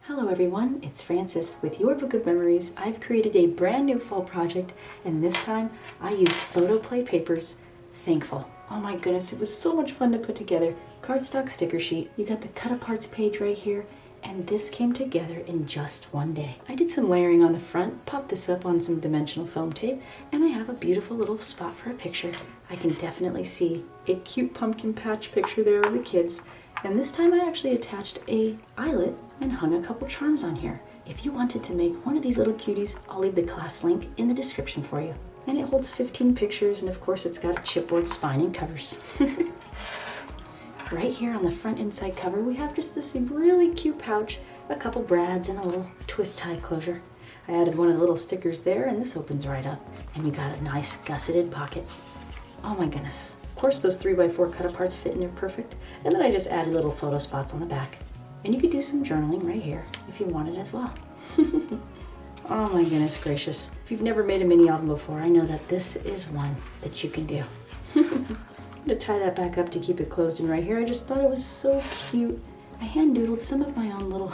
Hello everyone, it's Frances with Your Book of Memories. I've created a brand new fall project, and this time I used photo play papers. Thankful. Oh my goodness, it was so much fun to put together. Cardstock sticker sheet, you got the cut aparts page right here, and this came together in just one day. I did some layering on the front, popped this up on some dimensional foam tape, and I have a beautiful little spot for a picture. I can definitely see a cute pumpkin patch picture there of the kids. And this time I actually attached a eyelet and hung a couple charms on here. If you wanted to make one of these little cuties, I'll leave the class link in the description for you. And it holds 15 pictures, and of course it's got a chipboard spine and covers. Right here on the front inside cover, we have just this really cute pouch, a couple brads, and a little twist tie closure. I added one of the little stickers there, and this opens right up. And you got a nice gusseted pocket. Oh my goodness. Of course, those 3x4 cut aparts fit in there perfect. And then I just added little photo spots on the back. And you could do some journaling right here if you wanted as well. Oh my goodness gracious. If you've never made a mini album before, I know that this is one that you can do. I'm gonna tie that back up to keep it closed in right here. I just thought it was so cute. I hand doodled some of my own little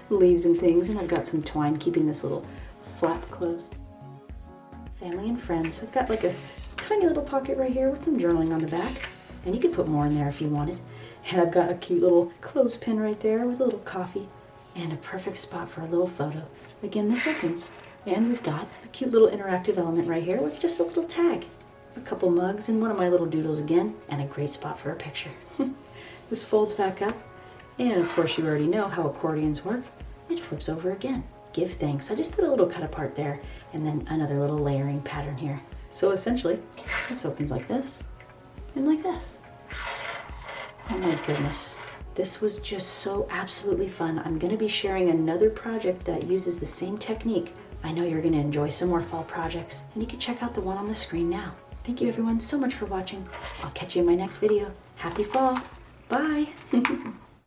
leaves and things, and I've got some twine keeping this little flap closed. Family and friends. I've got like a tiny little pocket right here with some journaling on the back, and you could put more in there if you wanted. And I've got a cute little clothespin right there with a little coffee and a perfect spot for a little photo. Again, this opens, and we've got a cute little interactive element right here with just a little tag, a couple mugs, and one of my little doodles again, and a great spot for a picture. This folds back up, and of course you already know how accordions work. It flips over again. Give thanks. I just put a little cut apart there, and then another little layering pattern here. So essentially, this opens like this, and like this. Oh my goodness. This was just so absolutely fun. I'm going to be sharing another project that uses the same technique. I know you're going to enjoy some more fall projects, and you can check out the one on the screen now. Thank you everyone so much for watching. I'll catch you in my next video. Happy fall. Bye.